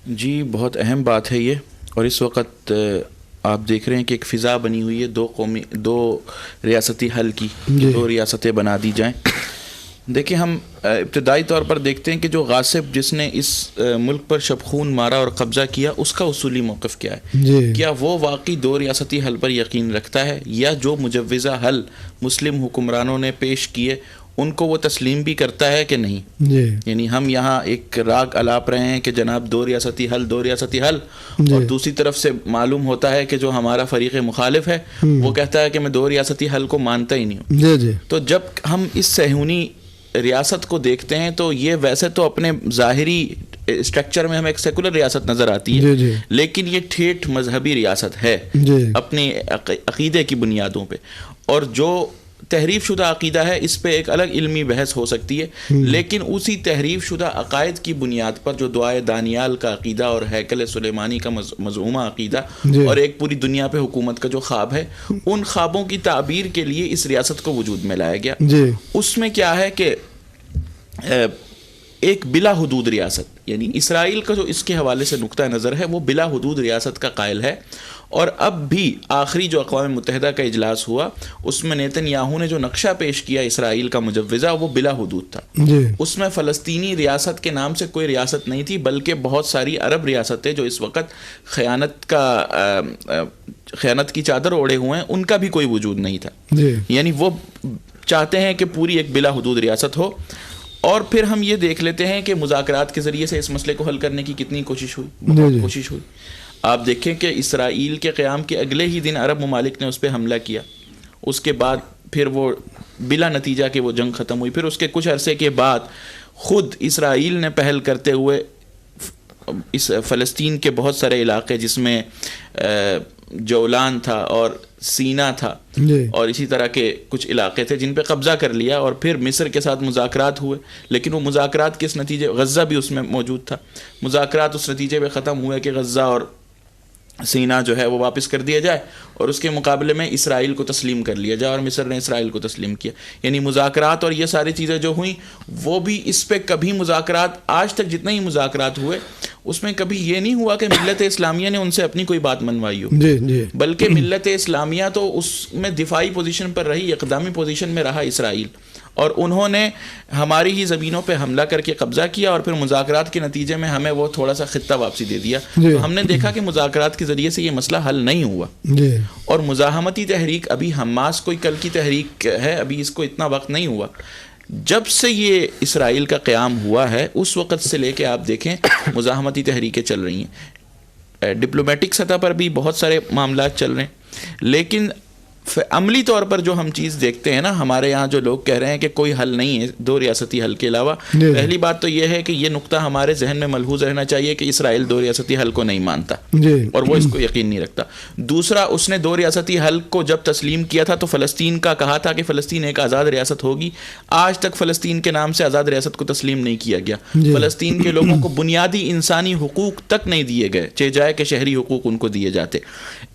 جی بہت اہم بات ہے یہ، اور اس وقت آپ دیکھ رہے ہیں کہ ایک فضا بنی ہوئی ہے دو ریاستی حل کی، دو ریاستیں بنا دی جائیں۔ دیکھیں ہم ابتدائی طور پر دیکھتے ہیں کہ جو غاصب جس نے اس ملک پر شب خون مارا اور قبضہ کیا، اس کا اصولی موقف کیا ہے؟ کیا وہ واقعی دو ریاستی حل پر یقین رکھتا ہے، یا جو مجوزہ حل مسلم حکمرانوں نے پیش کیے ان کو وہ تسلیم بھی کرتا ہے کہ نہیں؟ یعنی ہم یہاں ایک راگ الاپ رہے ہیں کہ جناب دو ریاستی حل، اور دوسری طرف سے معلوم ہوتا ہے کہ جو ہمارا فریق مخالف ہے وہ کہتا ہے کہ میں دو ریاستی حل کو مانتا ہی نہیں ہوں۔ تو جب ہم اس صہیونی ریاست کو دیکھتے ہیں تو یہ ویسے تو اپنے ظاہری اسٹرکچر میں ہمیں ایک سیکولر ریاست نظر آتی ہے، لیکن یہ ٹھیٹھ مذہبی ریاست ہے اپنے عقیدے کی بنیادوں پہ، اور جو تحریف شدہ عقیدہ ہے اس پہ ایک الگ علمی بحث ہو سکتی ہے، لیکن اسی تحریف شدہ عقائد کی بنیاد پر جو دعائے دانیال کا عقیدہ اور ہیکل سلیمانی کا مزعومہ عقیدہ اور ایک پوری دنیا پہ حکومت کا جو خواب ہے، ان خوابوں کی تعبیر کے لیے اس ریاست کو وجود میں لایا گیا۔ اس میں کیا ہے کہ ایک بلا حدود ریاست، یعنی اسرائیل کا جو اس کے حوالے سے نقطہ نظر ہے وہ بلا حدود ریاست کا قائل ہے، اور اب بھی آخری جو اقوام متحدہ کا اجلاس ہوا اس میں نیتن یاہو نے جو نقشہ پیش کیا اسرائیل کا مجوزہ وہ بلا حدود تھا۔ اس میں فلسطینی ریاست کے نام سے کوئی ریاست نہیں تھی، بلکہ بہت ساری عرب ریاستیں جو اس وقت خیانت کی چادر اوڑھے ہوئے ہیں ان کا بھی کوئی وجود نہیں تھا۔ یعنی وہ چاہتے ہیں کہ پوری ایک بلا حدود ریاست ہو۔ اور پھر ہم یہ دیکھ لیتے ہیں کہ مذاکرات کے ذریعے سے اس مسئلے کو حل کرنے کی کتنی کوشش ہوئی، بہت کوشش ہوئی۔ آپ دیکھیں کہ اسرائیل کے قیام کے اگلے ہی دن عرب ممالک نے اس پہ حملہ کیا، اس کے بعد پھر وہ بلا نتیجہ کہ وہ جنگ ختم ہوئی۔ پھر اس کے کچھ عرصے کے بعد خود اسرائیل نے پہل کرتے ہوئے اس فلسطین کے بہت سارے علاقے جس میں جولان تھا اور سینا تھا اور اسی طرح کے کچھ علاقے تھے جن پہ قبضہ کر لیا، اور پھر مصر کے ساتھ مذاکرات ہوئے، لیکن وہ مذاکرات کس نتیجے، غزہ بھی اس میں موجود تھا، مذاکرات اس نتیجے پہ ختم ہوئے کہ غزہ اور سینا جو ہے وہ واپس کر دیا جائے اور اس کے مقابلے میں اسرائیل کو تسلیم کر لیا جائے، اور مصر نے اسرائیل کو تسلیم کیا۔ یعنی مذاکرات اور یہ ساری چیزیں جو ہوئیں وہ بھی اس پہ کبھی مذاکرات، آج تک جتنے ہی مذاکرات ہوئے اس میں کبھی یہ نہیں ہوا کہ ملت اسلامیہ نے ان سے اپنی کوئی بات منوائی ہو، بلکہ ملت اسلامیہ تو اس میں دفاعی پوزیشن پر رہی، اقدامی پوزیشن میں رہا اسرائیل، اور انہوں نے ہماری ہی زمینوں پہ حملہ کر کے قبضہ کیا، اور پھر مذاکرات کے نتیجے میں ہمیں وہ تھوڑا سا خطہ واپسی دے دیا۔ تو ہم نے دیکھا کہ مذاکرات کے ذریعے سے یہ مسئلہ حل نہیں ہوا، اور مزاحمتی تحریک ابھی حماس کوئی کل کی تحریک ہے، ابھی اس کو اتنا وقت نہیں ہوا۔ جب سے یہ اسرائیل کا قیام ہوا ہے اس وقت سے لے کے آپ دیکھیں مزاحمتی تحریکیں چل رہی ہیں، ڈپلومیٹک سطح پر بھی بہت سارے معاملات چل رہے ہیں، لیکن عملی طور پر جو ہم چیز دیکھتے ہیں نا، ہمارے یہاں جو لوگ کہہ رہے ہیں کہ کوئی حل نہیں ہے دو ریاستی حل کے علاوہ، پہلی بات تو یہ ہے کہ یہ نقطہ ہمارے ذہن میں ملحوظ رہنا چاہیے کہ اسرائیل دو ریاستی حل کو نہیں مانتا اور وہ اس کو یقین نہیں رکھتا۔ دوسرا، اس نے دو ریاستی حل کو جب تسلیم کیا تھا تو فلسطین کا کہا تھا کہ فلسطین ایک آزاد ریاست ہوگی، آج تک فلسطین کے نام سے آزاد ریاست کو تسلیم نہیں کیا گیا، فلسطین کے لوگوں کو بنیادی انسانی حقوق تک نہیں دیے گئے، چہ جائے کہ شہری حقوق ان کو دیے جاتے۔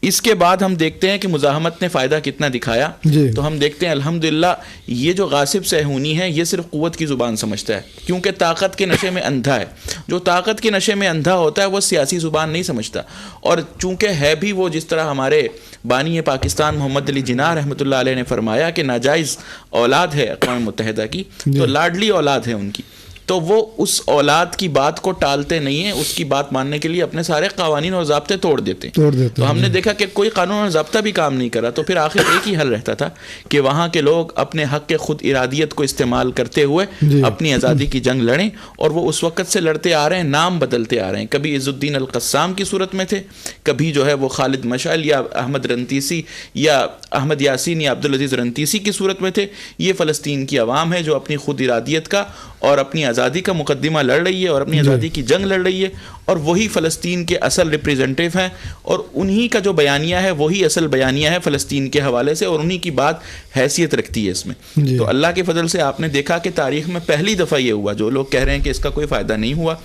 اس کے بعد ہم دیکھتے ہیں کہ مزاحمت نے فائدہ کتنا دکھایا، تو ہم دیکھتے ہیں الحمدللہ یہ جو غاصب صہیونی ہے یہ صرف قوت کی زبان سمجھتا ہے، کیونکہ طاقت کے نشے میں اندھا ہے۔ جو طاقت کے نشے میں اندھا ہوتا ہے وہ سیاسی زبان نہیں سمجھتا، اور چونکہ ہے بھی وہ جس طرح ہمارے بانی پاکستان محمد علی جناح رحمۃ اللہ علیہ نے فرمایا کہ ناجائز اولاد ہے اقوام متحدہ کی، تو لاڈلی اولاد ہے ان کی، تو وہ اس اولاد کی بات کو ٹالتے نہیں ہیں، اس کی بات ماننے کے لیے اپنے سارے قوانین اور ضابطے توڑ دیتے ہیں۔ تو ہم نے دیکھا کہ کوئی قانون اور ضابطہ بھی کام نہیں کرا، تو پھر آخر ایک ہی حل رہتا تھا کہ وہاں کے لوگ اپنے حق کے خود ارادیت کو استعمال کرتے ہوئے اپنی آزادی کی جنگ لڑیں، اور وہ اس وقت سے لڑتے آ رہے ہیں، نام بدلتے آ رہے ہیں، کبھی عز الدین القسام کی صورت میں تھے، کبھی جو ہے وہ خالد مشعل یا احمد رنتیسی یا احمد یاسین یا عبدالعزیز رنتیسی کی صورت میں تھے۔ یہ فلسطین کی عوام ہے جو اپنی خود ارادیت کا اور اپنی آزادی کا مقدمہ لڑ رہی ہے اور اپنی آزادی کی جنگ لڑ رہی ہے، اور وہی فلسطین کے اصل ریپریزنٹیو ہیں، اور انہی کا جو بیانیہ ہے وہی اصل بیانیہ ہے فلسطین کے حوالے سے، اور انہی کی بات حیثیت رکھتی ہے اس میں۔ تو اللہ کے فضل سے آپ نے دیکھا کہ تاریخ میں پہلی دفعہ یہ ہوا، جو لوگ کہہ رہے ہیں کہ اس کا کوئی فائدہ نہیں ہوا،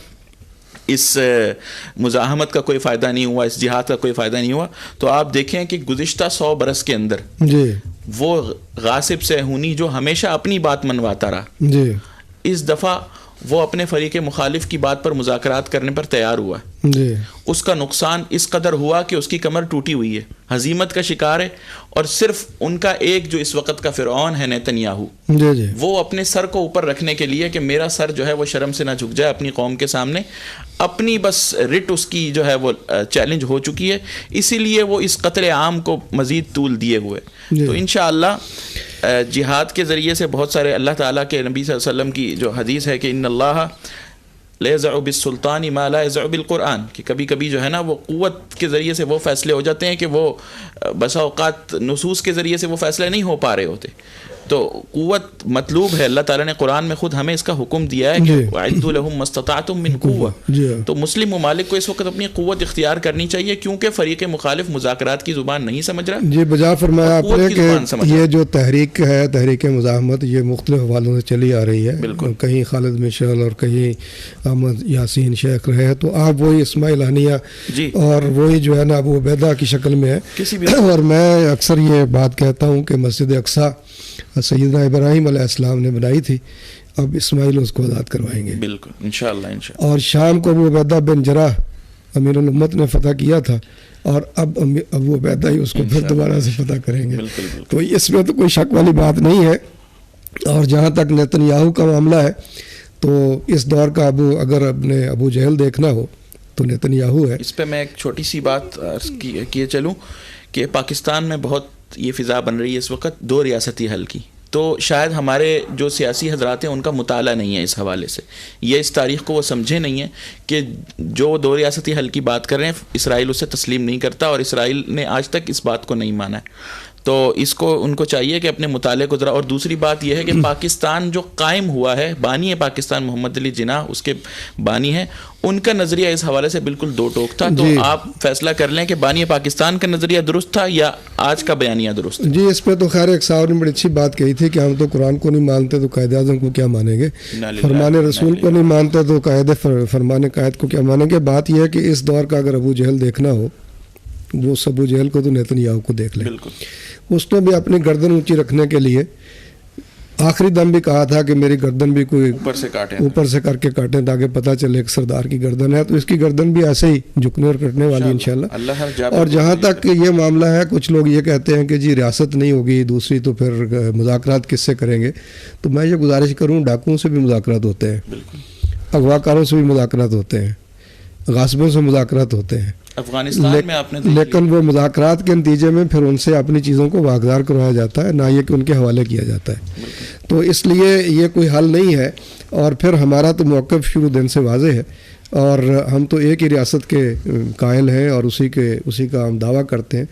اس مزاحمت کا کوئی فائدہ نہیں ہوا، اس جہاد کا کوئی فائدہ نہیں ہوا، تو آپ دیکھیں کہ گزشتہ 100 برس کے اندر وہ غاصب صہیونی جو ہمیشہ اپنی بات منواتا رہا، اس دفعہ وہ اپنے فریق مخالف کی بات پر مذاکرات کرنے پر تیار ہوا جی. اس کا نقصان اس قدر ہوا کہ اس کی کمر ٹوٹی ہوئی ہے, ہزیمت کا شکار ہے, اور صرف ان کا ایک جو اس وقت کا فرعون ہے نیتن یاہو جی جی. وہ اپنے سر کو اوپر رکھنے کے لیے کہ میرا سر جو ہے وہ شرم سے نہ جھک جائے اپنی قوم کے سامنے, اپنی بس رٹ اس کی جو ہے وہ چیلنج ہو چکی ہے, اسی لیے وہ اس قتل عام کو مزید طول دیے ہوئے جی. تو انشاءاللہ جہاد کے ذریعے سے بہت سارے, اللہ تعالیٰ کے نبی صلی اللہ علیہ وسلم کی جو حدیث ہے کہ ان اللہ لا یضع بالسلطان ما لا یضع بالقرآن, کہ کبھی کبھی جو ہے نا وہ قوت کے ذریعے سے وہ فیصلے ہو جاتے ہیں کہ وہ بسا اوقات نصوص کے ذریعے سے وہ فیصلے نہیں ہو پا رہے ہوتے. تو قوت مطلوب ہے, اللہ تعالیٰ نے قرآن میں خود ہمیں اس کا حکم دیا ہے کہ وَأَعِدُّوا لَهُم مَا اسْتَطَعْتُم مِّن قُوَّةٍ. تو مسلم ممالک کو اس وقت اپنی قوت اختیار کرنی چاہیے, کیونکہ فریق مخالف مذاکرات کی زبان نہیں سمجھ رہا. جی بجا فرمایا آپ نے کہ یہ جو تحریک ہے, تحریک مزاحمت, یہ مختلف حوالوں سے چلی آ رہی ہے. بالکل. کہیں خالد مشعل اور کہیں احمد یاسین شیخ رہے, تو آپ وہی اسماعیل ہنیہ جی. اور وہی جو ہے نا ابو عبیدہ کی شکل میں ہے. اور میں اکثر یہ بات کہتا ہوں کہ مسجد اقصیٰ سیدنا ابراہیم علیہ السلام نے بنائی تھی, اب اسماعیل اس کو آزاد کروائیں گے. بالکل انشاءاللہ. اور شام کو ابو عبیدہ بن جراح امیر الامت نے فتح کیا تھا, اور اب ابو عبیدہ ہی اس کو پھر دوبارہ سے فتح کریں گے. تو اس میں تو کوئی شک والی بات نہیں ہے. اور جہاں تک نیتن یاہو کا معاملہ ہے, تو اس دور کا اگر اپنے ابو جہل دیکھنا ہو تو نیتن یاہو ہے. اس پہ میں ایک چھوٹی سی بات کیے چلوں کہ پاکستان میں بہت یہ فضا بن رہی ہے اس وقت 2 ریاستی حل کی, تو شاید ہمارے جو سیاسی حضرات ہیں ان کا مطالعہ نہیں ہے اس حوالے سے, یہ اس تاریخ کو وہ سمجھے نہیں ہیں کہ جو 2 ریاستی حل کی بات کر رہے ہیں اسرائیل اسے تسلیم نہیں کرتا, اور اسرائیل نے آج تک اس بات کو نہیں مانا ہے. تو اس کو ان کو چاہیے کہ اپنے مطالعے کو ذرا, اور دوسری بات یہ ہے کہ پاکستان جو قائم ہوا ہے, بانی ہے پاکستان محمد علی جناح اس کے بانی ہیں, ان کا نظریہ اس حوالے سے بالکل 2 ٹوک تھا. تو آپ فیصلہ کر لیں کہ بانی پاکستان کا نظریہ درست تھا یا آج کا بیانیہ درست. جی اس پہ تو خیر ایک صاحب نے بڑی اچھی بات کہی تھی کہ ہم تو قرآن کو نہیں مانتے تو قائد اعظم کو کیا مانیں گے, فرمان رسول کو نہیں مانتے تو فرمان قائد کو کیا مانیں گے. بات یہ ہے کہ اس دور کا اگر ابو جہل دیکھنا ہو, وہ ابو جہل کو تو نیتن یاہو کو دیکھ لیں. اس نے بھی اپنی گردن اونچی رکھنے کے لیے آخری دم بھی کہا تھا کہ میری گردن بھی کوئی اوپر سے کر کے کاٹیں تاکہ پتہ چلے ایک سردار کی گردن ہے. تو اس کی گردن بھی ایسے ہی جھکنے اور کٹنے والی انشاءاللہ. اور جہاں تک یہ معاملہ ہے, کچھ لوگ یہ کہتے ہیں کہ جی ریاست نہیں ہوگی دوسری تو پھر مذاکرات کس سے کریں گے. تو میں یہ گزارش کروں, ڈاکوؤں سے بھی مذاکرات ہوتے ہیں, اغوا کاروں سے بھی مذاکرات ہوتے ہیں, غاصبوں سے مذاکرات ہوتے ہیں افغانستان میں آپ نے, لیکن وہ مذاکرات کے نتیجے میں پھر ان سے اپنی چیزوں کو واگزار کروایا جاتا ہے, نہ یہ کہ ان کے حوالے کیا جاتا ہے. تو اس لیے یہ کوئی حل نہیں ہے. اور پھر ہمارا تو موقف شروع دن سے واضح ہے, اور ہم تو ایک ہی ریاست کے قائل ہیں اور اسی کا ہم دعویٰ کرتے ہیں.